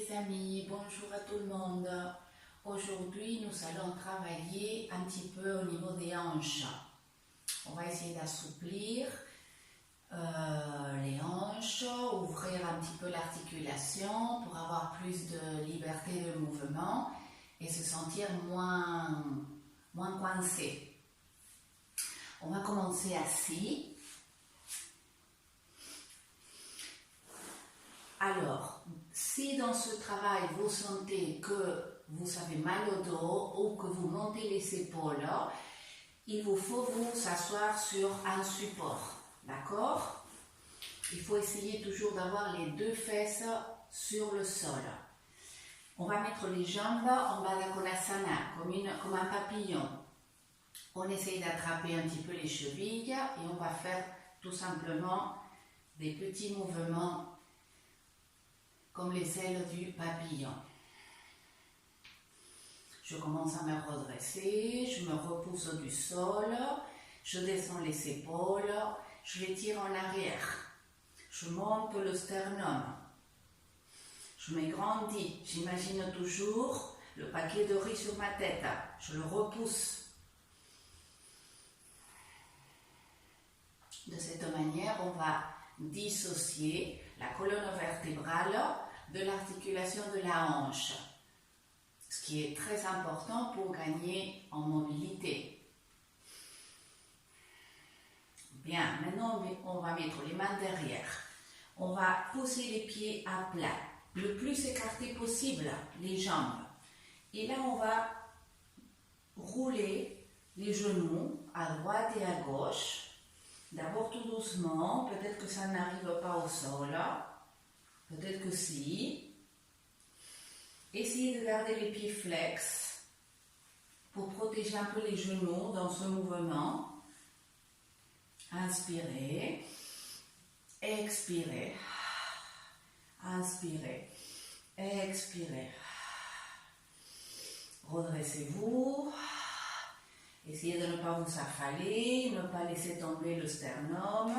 les amis, bonjour à tout le monde. Aujourd'hui, nous allons travailler un petit peu au niveau des hanches. On va essayer d'assouplir les hanches, ouvrir un petit peu l'articulation pour avoir plus de liberté de mouvement et se sentir moins coincé. On va commencer assis. Alors, si dans ce travail vous sentez que vous avez mal au dos ou que vous montez les épaules, il vous faut vous asseoir sur un support, d'accord? Il faut essayer toujours d'avoir les deux fesses sur le sol. On va mettre les jambes en Baddha Konasana, comme un papillon. On essaye d'attraper un petit peu les chevilles et on va faire tout simplement des petits mouvements comme les ailes du papillon. Je commence à me redresser, je me repousse du sol, je descends les épaules, je les tire en arrière, je monte le sternum, je m'agrandis, j'imagine toujours le paquet de riz sur ma tête, je le repousse. De cette manière, on va dissocier la colonne vertébrale de l'articulation de la hanche, ce qui est très important pour gagner en mobilité. Bien, maintenant on va mettre les mains derrière. On va pousser les pieds à plat, le plus écarté possible, les jambes. Et là, on va rouler les genoux à droite et à gauche. D'abord tout doucement, peut-être que ça n'arrive pas au sol. Peut-être que si. Essayez de garder les pieds flex pour protéger un peu les genoux dans ce mouvement. Inspirez, expirez, inspirez, expirez. Redressez-vous. Essayez de ne pas vous affaler, ne pas laisser tomber le sternum.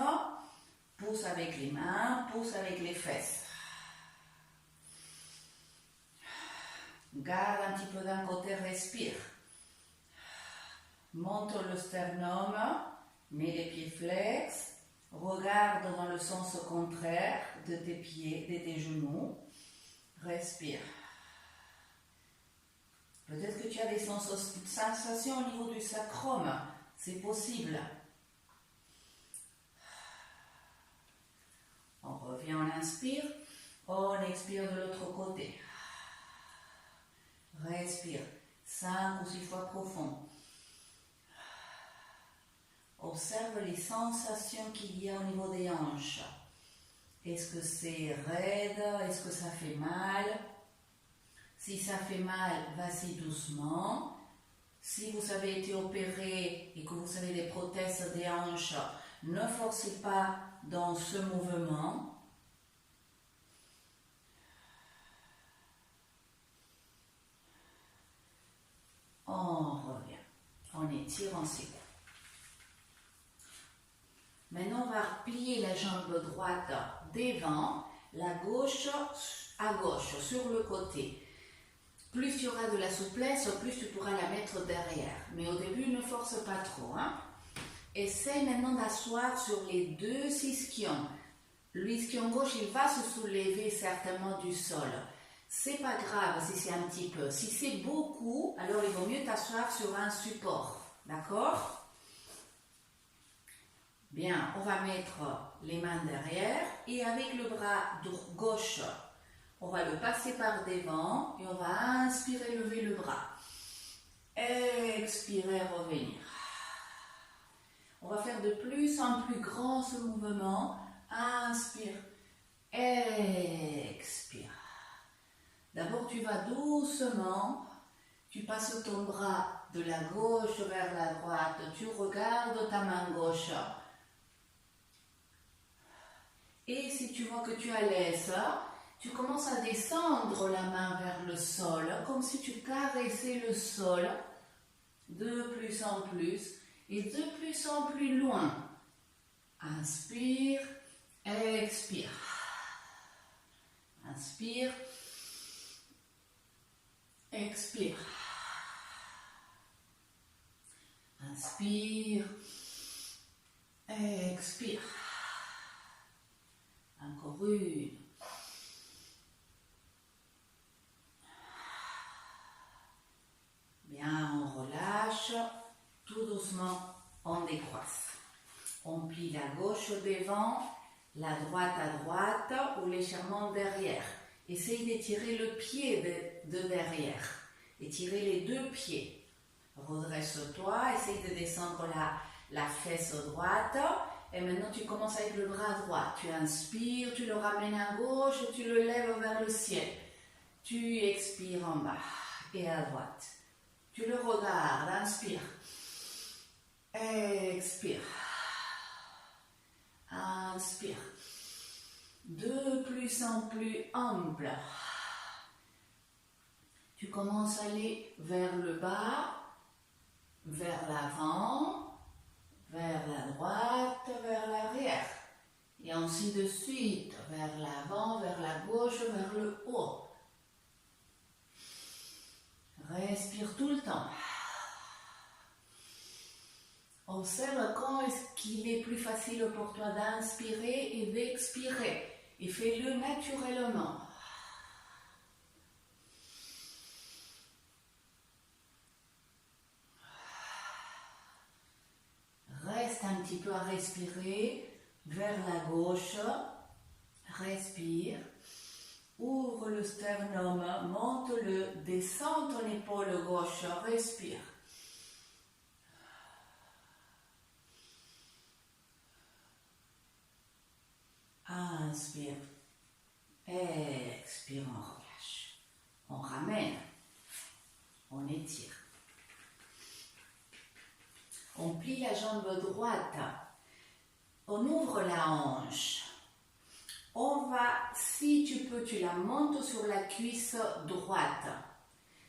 Pousse avec les mains, pousse avec les fesses. Garde un petit peu d'un côté, respire. Monte le sternum, mets les pieds flex. Regarde dans le sens contraire de tes pieds, de tes genoux. Respire. Peut-être que tu as des sensations au niveau du sacrum. C'est possible. On revient, on inspire. On expire de l'autre côté. Respire. 5 ou 6 fois profond. Observe les sensations qu'il y a au niveau des hanches. Est-ce que c'est raide? Est-ce que ça fait mal? Si ça fait mal, vas-y doucement. Si vous avez été opéré et que vous avez des prothèses des hanches, ne forcez pas dans ce mouvement. On revient. On étire, on s'écoute. Maintenant, on va plier la jambe droite devant, la gauche à gauche, sur le côté. Plus tu auras de la souplesse, plus tu pourras la mettre derrière. Mais au début, ne force pas trop. Essaye maintenant d'asseoir sur les deux ischions. L'ischion gauche, il va se soulever certainement du sol. C'est pas grave si c'est un petit peu. Si c'est beaucoup, alors il vaut mieux t'asseoir sur un support. D'accord? Bien, on va mettre les mains derrière et avec le bras gauche, on va le passer par devant et on va inspirer, lever le bras. Expirer, revenir. On va faire de plus en plus grand ce mouvement. Inspire, expire. D'abord, tu vas doucement, tu passes ton bras de la gauche vers la droite, tu regardes ta main gauche. Et si tu vois que tu as l'aise, tu commences à descendre la main vers le sol, comme si tu caressais le sol de plus en plus et de plus en plus loin. Inspire, expire. Inspire, expire. Inspire, expire. Encore une. Bien, on relâche. Tout doucement, on décroisse. On plie la gauche devant, la droite à droite ou légèrement derrière. Essaye d'étirer le pied de derrière. Étirez les deux pieds. Redresse-toi, essaye de descendre la fesse droite. Et maintenant, tu commences avec le bras droit. Tu inspires, tu le ramènes à gauche, tu le lèves vers le ciel. Tu expires en bas et à droite. Tu le regardes, inspire. Expire. Inspire. De plus en plus ample. Tu commences à aller vers le bas, vers l'avant, vers la droite, vers l'arrière. Et ainsi de suite, vers l'avant, vers la gauche, vers le haut. Respire tout le temps. Observe quand est-ce qu'il est plus facile pour toi d'inspirer et d'expirer. Et fais-le naturellement. Reste un petit peu à respirer vers la gauche. Respire. Ouvre le sternum, monte-le, descends ton épaule gauche, respire. Inspire. Expire, on relâche. On ramène. On étire. On plie la jambe droite. On ouvre la hanche. On va, si tu peux, tu la montes sur la cuisse droite.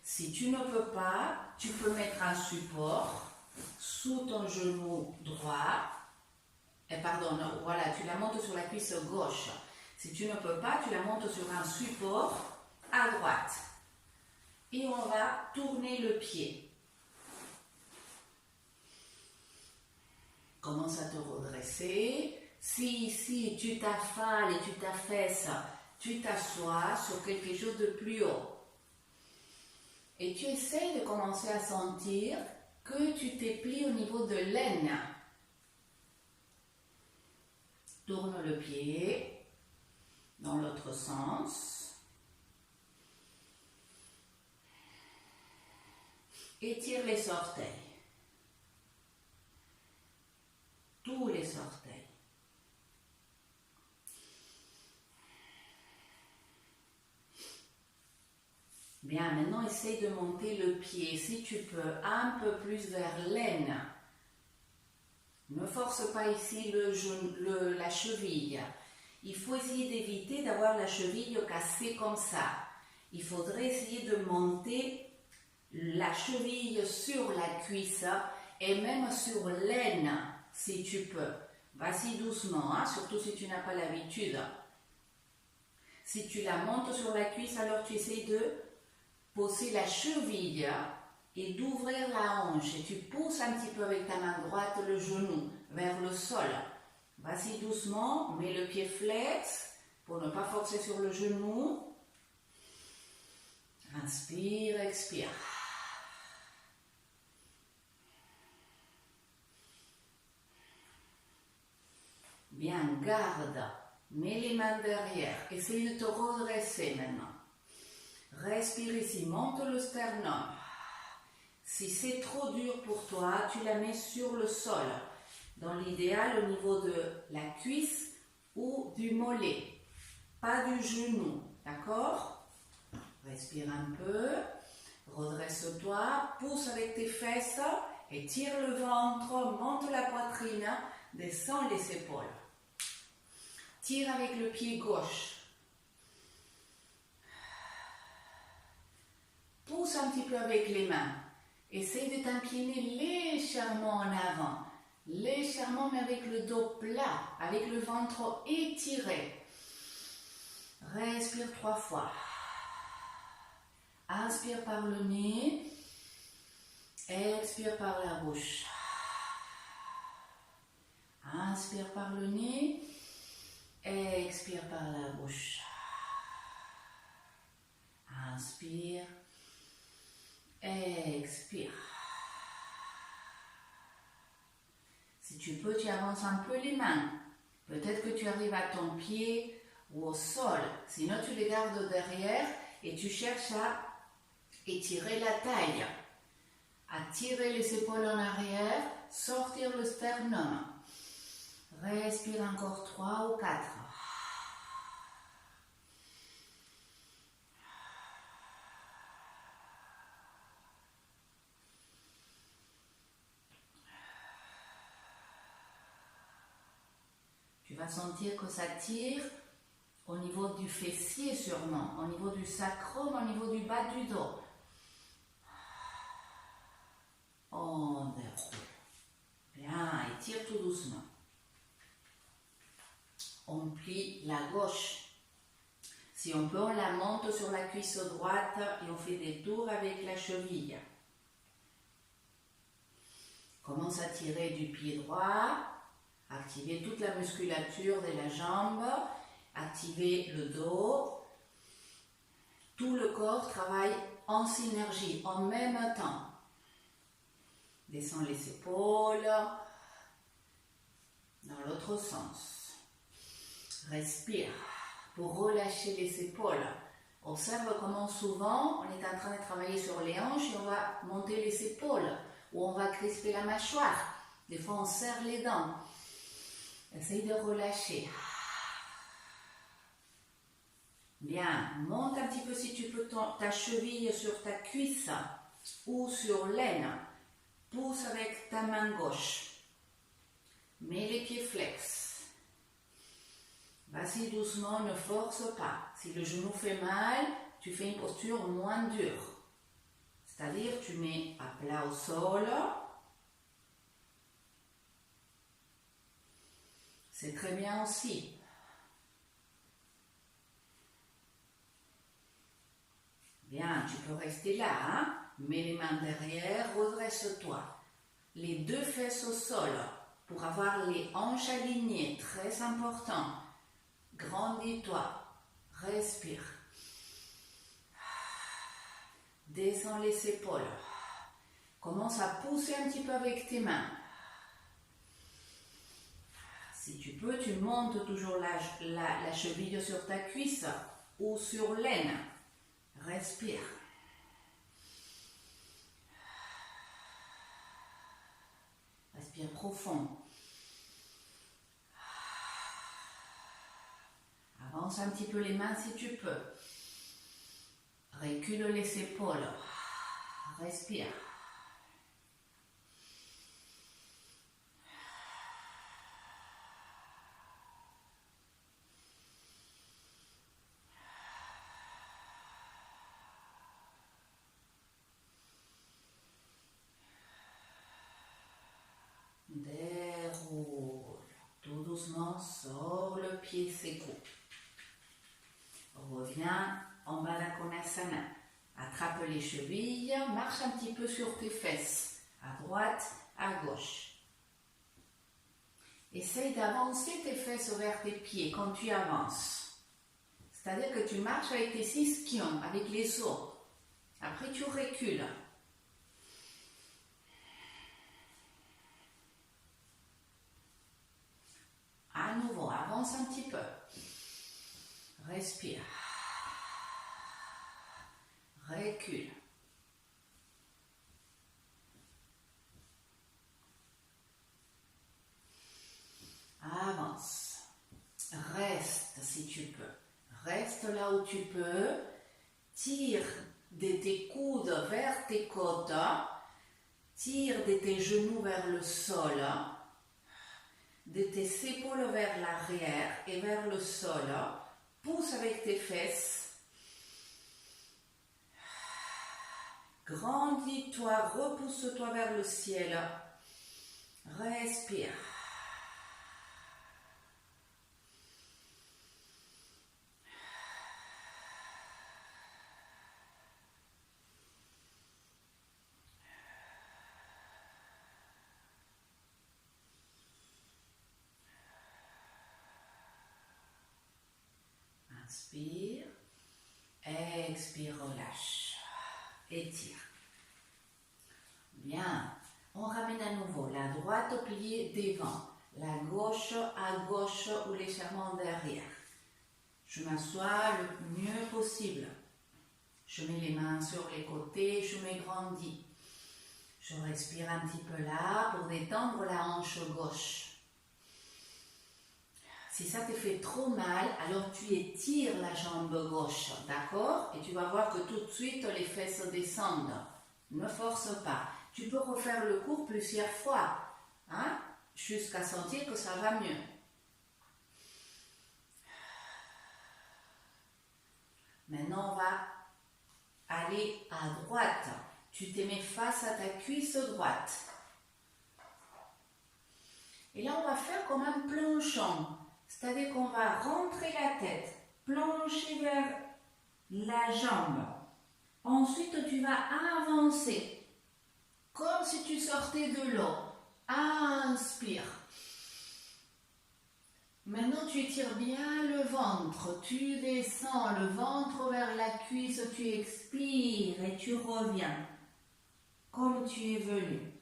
Si tu ne peux pas, tu peux mettre un support sous ton genou droit. Voilà, tu la montes sur la cuisse gauche. Si tu ne peux pas, tu la montes sur un support à droite. Et on va tourner le pied. Commence à te redresser. Si ici tu t'affales et tu t'affaisses, tu t'assois sur quelque chose de plus haut. Et tu essaies de commencer à sentir que tu te plies au niveau de l'aine. Tourne le pied dans l'autre sens. Étire les orteils. Tous les orteils. Bien, maintenant essaye de monter le pied, si tu peux, un peu plus vers l'aine. Ne force pas ici la cheville. Il faut essayer d'éviter d'avoir la cheville cassée comme ça. Il faudrait essayer de monter la cheville sur la cuisse et même sur l'aine, si tu peux. Vas-y doucement, hein, surtout si tu n'as pas l'habitude. Si tu la montes sur la cuisse, alors tu essayes de poser la cheville et d'ouvrir la hanche. Et tu pousses un petit peu avec ta main droite le genou vers le sol. Vas-y doucement, mets le pied flex pour ne pas forcer sur le genou. Inspire, expire. Bien, garde. Mets les mains derrière. Essaye de te redresser maintenant. Respire ici, monte le sternum. Si c'est trop dur pour toi, tu la mets sur le sol. Dans l'idéal, au niveau de la cuisse ou du mollet. Pas du genou, d'accord? Respire un peu. Redresse-toi, pousse avec tes fesses, étire le ventre, monte la poitrine, descends les épaules. Tire avec le pied gauche. Pousse un petit peu avec les mains. Essaye de t'incliner légèrement en avant. Légèrement, mais avec le dos plat, avec le ventre étiré. Respire 3 fois. Inspire par le nez, expire par la bouche. Inspire par le nez, expire par la bouche. Inspire, expire. Si tu peux, tu avances un peu les mains. Peut-être que tu arrives à ton pied ou au sol. Sinon, tu les gardes derrière et tu cherches à étirer la taille. À tirer les épaules en arrière, sortir le sternum. Respire encore 3 ou 4. Tu vas sentir que ça tire au niveau du fessier sûrement, au niveau du sacrum, au niveau du bas du dos. On déroule. Bien, étire tout doucement. On plie la gauche. Si on peut, on la monte sur la cuisse droite et on fait des tours avec la cheville. Commence à tirer du pied droit, activer toute la musculature de la jambe, activer le dos. Tout le corps travaille en synergie, en même temps. Descends les épaules, dans l'autre sens. Respire pour relâcher les épaules. Observe comment souvent on est en train de travailler sur les hanches et on va monter les épaules ou on va crisper la mâchoire. Des fois on serre les dents. Essaye de relâcher. Bien, monte un petit peu si tu peux ta cheville sur ta cuisse ou sur l'aine. Pousse avec ta main gauche. Mets les pieds flex. Vas-y doucement, ne force pas. Si le genou fait mal, tu fais une posture moins dure. C'est-à-dire, tu mets à plat au sol. C'est très bien aussi. Bien, tu peux rester là, hein? Mets les mains derrière, redresse-toi. Les deux fesses au sol pour avoir les hanches alignées, très important. Grandis-toi, respire. Descends les épaules. Commence à pousser un petit peu avec tes mains. Si tu peux, tu montes toujours la cheville sur ta cuisse ou sur l'aine. Respire. Respire profond. Avance un petit peu les mains si tu peux. Recule les épaules. Respire. Déroule. Tout doucement, sors le pied séco. Reviens en Baddha-Konasana. Attrape les chevilles, marche un petit peu sur tes fesses, à droite, à gauche. Essaye d'avancer tes fesses vers tes pieds quand tu avances. C'est-à-dire que tu marches avec tes ischions, avec les os. Après, tu recules. À nouveau, avance un petit peu. Respire. Recule. Avance. Reste si tu peux. Reste là où tu peux. Tire de tes coudes vers tes côtes. Tire de tes genoux vers le sol. De tes épaules vers l'arrière et vers le sol. Pousse avec tes fesses. Grandis-toi, repousse-toi vers le ciel. Respire. Inspire. Expire, relâche. Étire. Bien. On ramène à nouveau la droite au plié devant, la gauche à gauche ou légèrement derrière. Je m'assois le mieux possible. Je mets les mains sur les côtés, je m'agrandis. Je respire un petit peu là pour détendre la hanche gauche. Si ça te fait trop mal, alors tu étires la jambe gauche, d'accord? Et tu vas voir que tout de suite les fesses descendent. Ne force pas. Tu peux refaire le cours plusieurs fois, hein? Jusqu'à sentir que ça va mieux. Maintenant, on va aller à droite. Tu te mets face à ta cuisse droite. Et là, on va faire comme un plongeon. C'est-à-dire qu'on va rentrer la tête, plonger vers la jambe. Ensuite, tu vas avancer, comme si tu sortais de l'eau. Inspire. Maintenant, tu étires bien le ventre. Tu descends le ventre vers la cuisse. Tu expires et tu reviens comme tu es venu.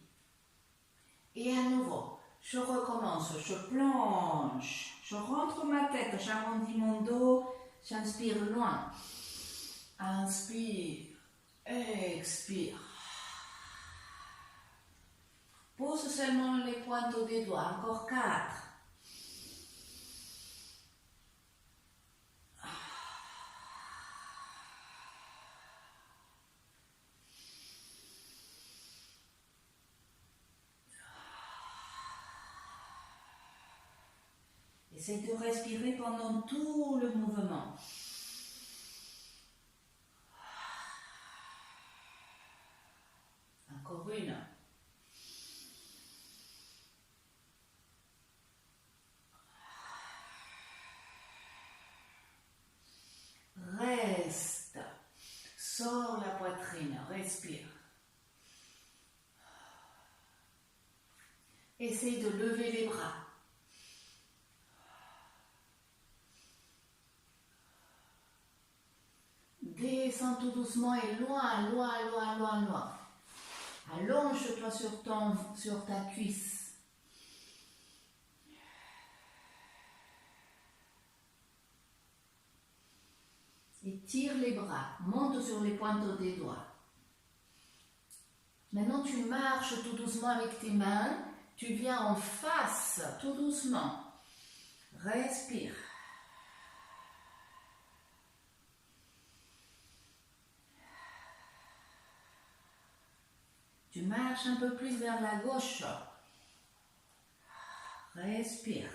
Et à nouveau, je recommence. Je plonge. Je rentre ma tête. J'arrondis mon dos. J'inspire loin. Inspire. Expire. Pose seulement les pointes des doigts. Encore 4. Essaye de respirer pendant tout le mouvement. Encore une. Reste. Sors la poitrine. Respire. Essaye de lever les bras. Descends tout doucement et loin, loin, loin, loin, loin. Allonge-toi sur ta cuisse. Étire les bras, monte sur les pointes des doigts. Maintenant, tu marches tout doucement avec tes mains. Tu viens en face, tout doucement. Respire. Tu marches un peu plus vers la gauche. Respire.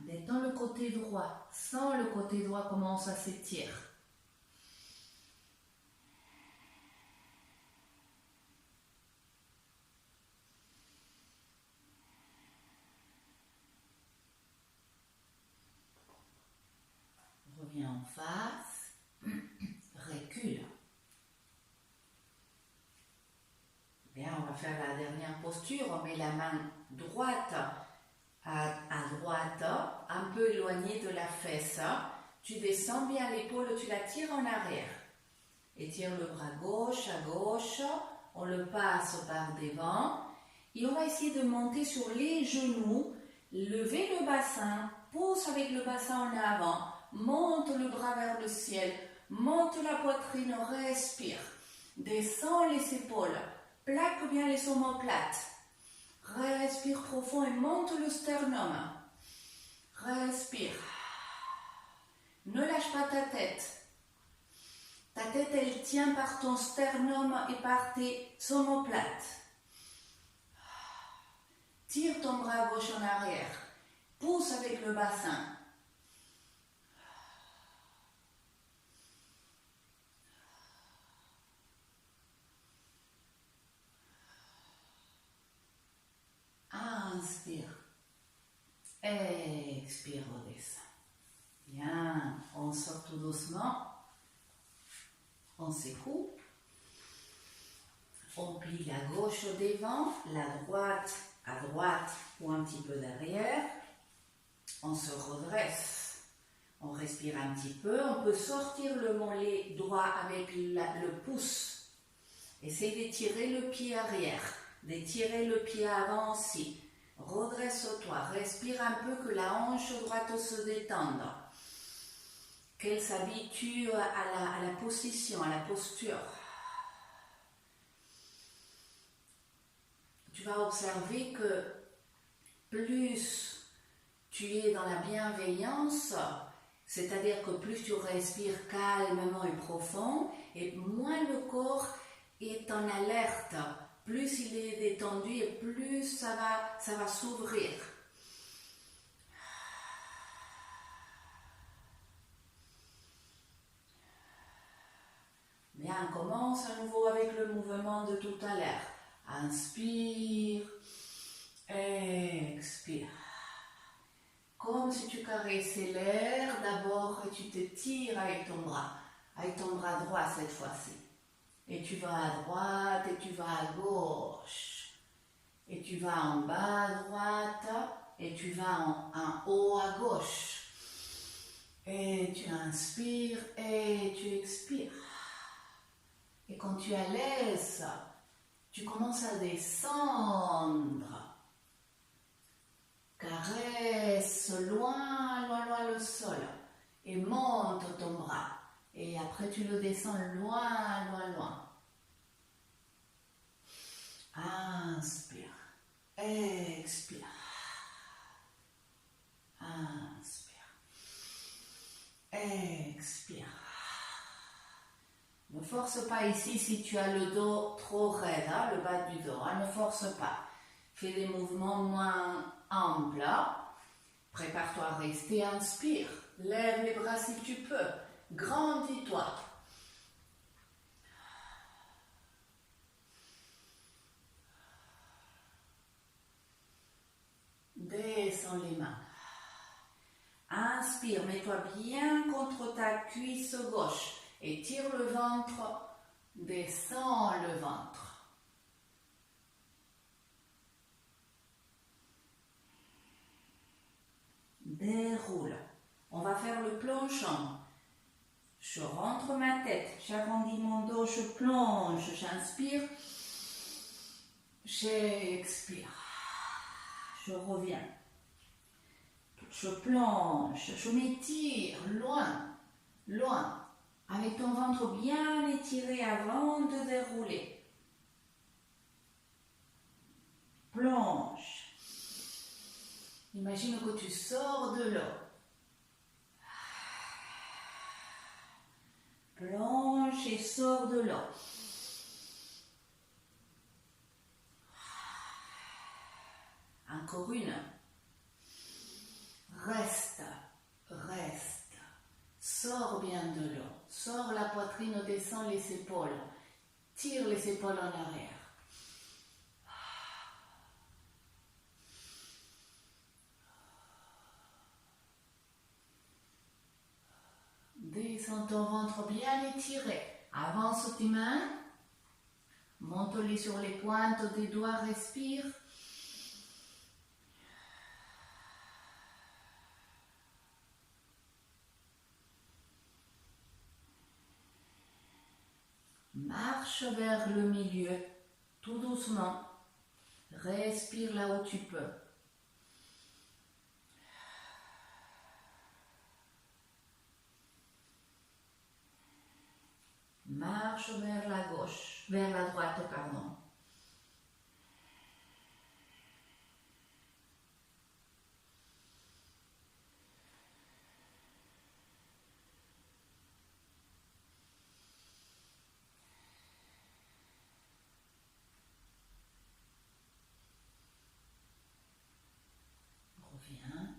Détends le côté droit. Sens le côté droit commence à s'étirer. Reviens en face. Recule. Bien, on va faire la dernière posture. On met la main droite à droite, un peu éloignée de la fesse. Tu descends bien l'épaule, tu la tires en arrière. Étire le bras gauche à gauche. On le passe par devant. Et on va essayer de monter sur les genoux. Lever le bassin. Pousse avec le bassin en avant. Monte le bras vers le ciel. Monte la poitrine. Respire. Descends les épaules. Plaque bien les omoplates. Respire profond et monte le sternum. Respire. Ne lâche pas ta tête. Ta tête, elle tient par ton sternum et par tes omoplates. Tire ton bras gauche en arrière. Pousse avec le bassin. Inspire. Expire, redescend. Bien, on sort tout doucement. On secoue. On plie la gauche au devant, la droite à droite ou un petit peu derrière. On se redresse. On respire un petit peu. On peut sortir le mollet droit avec le pouce. Essaye d'étirer le pied arrière, d'étirer le pied avant aussi. Redresse-toi, respire un peu, que la hanche droite se détende. Qu'elle s'habitue à la position, à la posture. Tu vas observer que plus tu es dans la bienveillance, c'est-à-dire que plus tu respires calmement et profond, et moins le corps est en alerte, plus il est détendu et plus ça va s'ouvrir. Bien, on commence à nouveau avec le mouvement de tout à l'heure. Inspire, expire. Comme si tu caressais l'air d'abord et tu te tires avec ton bras droit cette fois-ci. Et tu vas à droite et tu vas à gauche. Et tu vas en bas à droite et tu vas en haut à gauche. Et tu inspires et tu expires. Et quand tu es à l'aise, tu commences à descendre. Caresse loin, loin, loin le sol. Et monte ton bras. Et après tu le descends loin, loin, loin. Inspire. Expire. Inspire. Expire. Ne force pas ici si tu as le dos trop raide, hein, le bas du dos, hein, ne force pas. Fais des mouvements moins amples. Prépare-toi à rester, inspire. Lève les bras si tu peux. Grandis-toi. Descends les mains. Inspire, mets-toi bien contre ta cuisse gauche. Et tire le ventre, descends le ventre. Déroule. On va faire le plongeon. Je rentre ma tête, j'arrondis mon dos, je plonge, j'inspire, j'expire. Je reviens. Je plonge, je m'étire loin, loin. Avec ton ventre bien étiré avant de dérouler. Plonge. Imagine que tu sors de l'eau. Plonge et sors de l'eau. Encore une. Reste, reste. Sors bien de l'eau. Sors la poitrine, descends les épaules. Tire les épaules en arrière. Descends ton ventre bien étiré. Avance tes mains. Monte-les sur les pointes des doigts. Respire. Marche vers le milieu, tout doucement. Respire là où tu peux. Marche vers la gauche, vers la droite, pardon. Reviens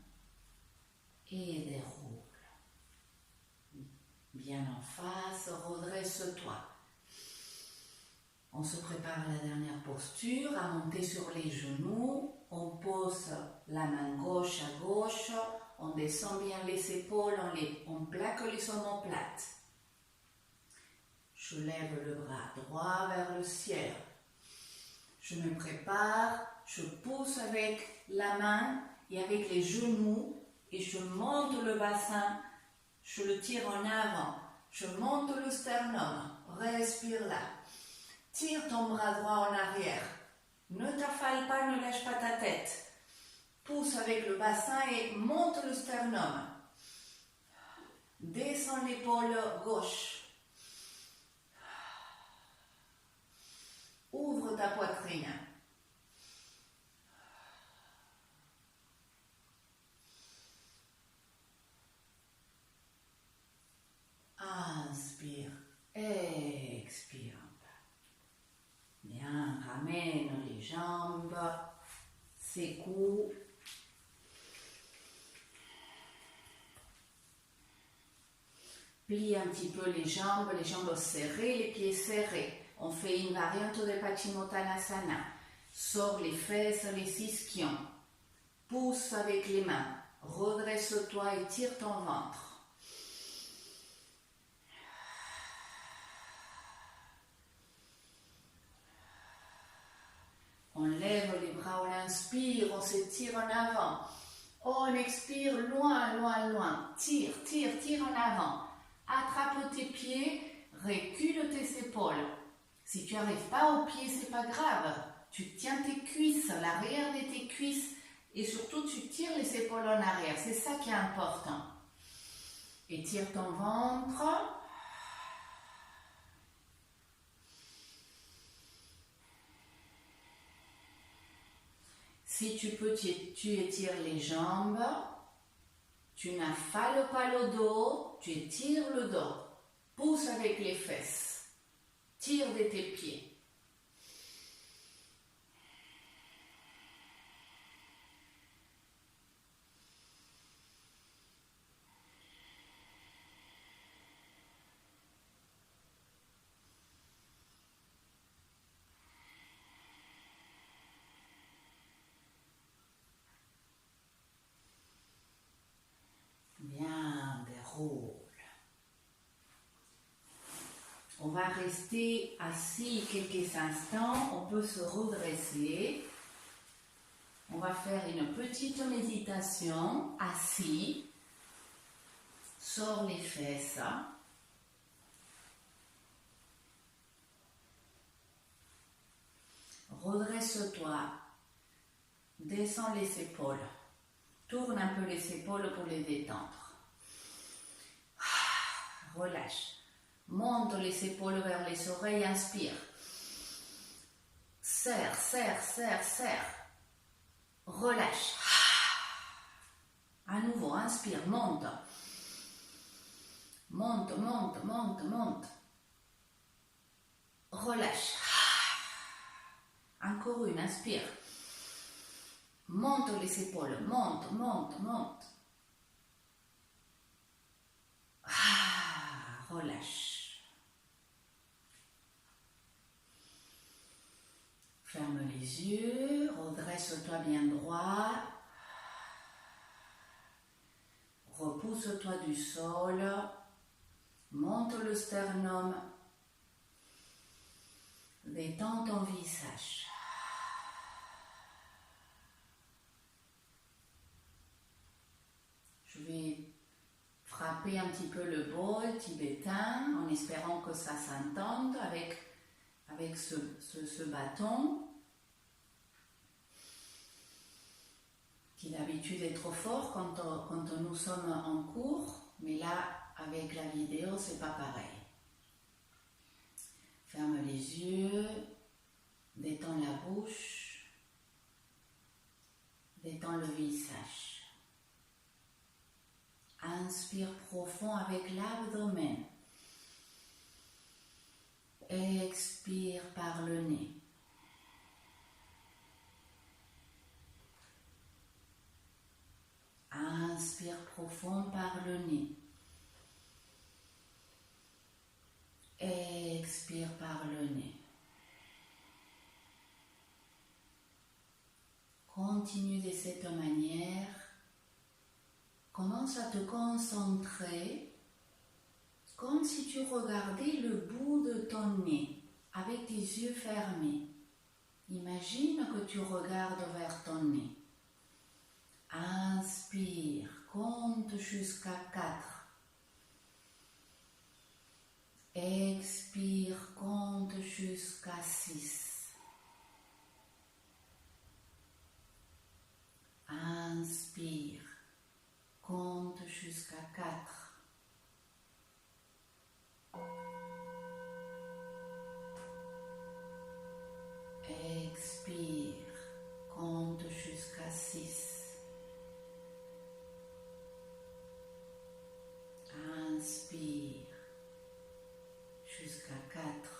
et déroule. Bien en face, redresse-toi. On se prépare à la dernière posture, à monter sur les genoux. On pose la main gauche à gauche. On descend bien les épaules, on plaque les omoplates. Je lève le bras droit vers le ciel. Je me prépare, je pousse avec la main et avec les genoux et je monte le bassin je le tire en avant, je monte le sternum, respire là. Tire ton bras droit en arrière, ne t'affale pas, ne lâche pas ta tête. Pousse avec le bassin et monte le sternum. Descends l'épaule gauche. Ouvre ta poitrine. Inspire, expire. Bien, ramène les jambes, secoue. Plie un petit peu les jambes serrées, les pieds serrés. On fait une variante de Paschimottanasana. Sors les fesses, les ischions. Pousse avec les mains. Redresse-toi et tire ton ventre. On lève les bras, on inspire, on s'étire en avant. On expire loin, loin, loin. Tire, tire, tire en avant. Attrape tes pieds, recule tes épaules. Si tu n'arrives pas aux pieds, c'est pas grave. Tu tiens tes cuisses, l'arrière de tes cuisses et surtout tu tires les épaules en arrière. C'est ça qui est important. Étire ton ventre. Si tu peux, tu étires les jambes. Tu n'affales pas le dos, tu étires le dos. Pousse avec les fesses. Tire de tes pieds. Bien, déroule. On va rester assis quelques instants, on peut se redresser. On va faire une petite méditation assis. Sors les fesses. Redresse-toi. Descends les épaules. Tourne un peu les épaules pour les détendre. Relâche. Monte les épaules vers les oreilles, inspire. Serre, serre, serre, serre. Relâche. À nouveau, inspire, monte. Monte, monte, monte, monte. Relâche. Encore une, inspire. Monte les épaules, monte, monte, monte. Relâche. Ferme les yeux, redresse-toi bien droit. Repousse-toi du sol. Monte le sternum. Détends ton visage. Je vais frapper un petit peu le bol tibétain en espérant que ça s'entende avec ce bâton qui d'habitude est trop fort quand nous sommes en cours, mais là avec la vidéo c'est pas pareil. Ferme les yeux, détends la bouche, détends le visage. Inspire profond avec l'abdomen. Expire par le nez. Inspire profond par le nez. Expire par le nez. Continue de cette manière. Commence à te concentrer comme si tu regardais le bout de ton nez avec tes yeux fermés. Imagine que tu regardes vers ton nez. Inspire, compte jusqu'à 4. Expire, compte jusqu'à 6. Inspire, compte jusqu'à 4. Expire, compte jusqu'à 6. Inspire jusqu'à 4.